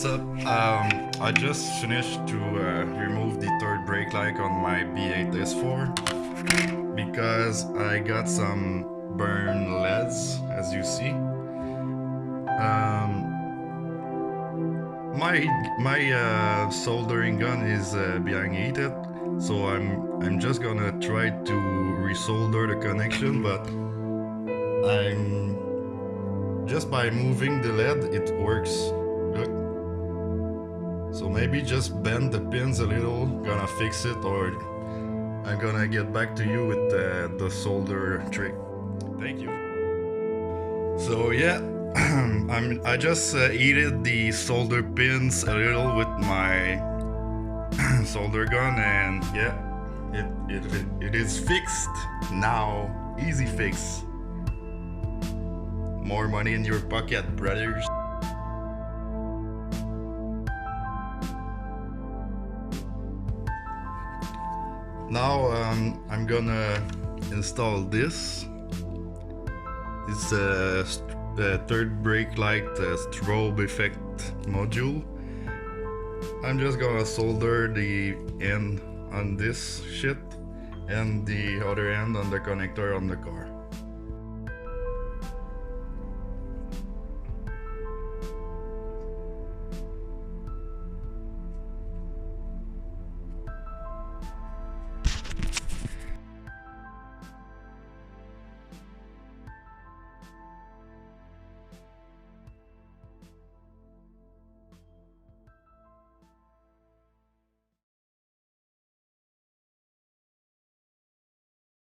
what's up? I just finished to remove the third brake light on my B8 S4 because I got some burn LEDs, as you see. My soldering gun is being heated, so I'm just gonna try to resolder the connection, but I'm just by moving the LED it works. Look. So maybe just bend the pins a little, gonna fix it, or I'm gonna get back to you with the solder trick. Thank you. So yeah, I just heated the solder pins a little with my solder gun, and yeah, it is fixed now. Easy fix. More money in your pocket, brothers. Now I'm gonna install this. It's a third brake light strobe effect module. I'm just gonna solder the end on this shit and the other end on the connector on the car.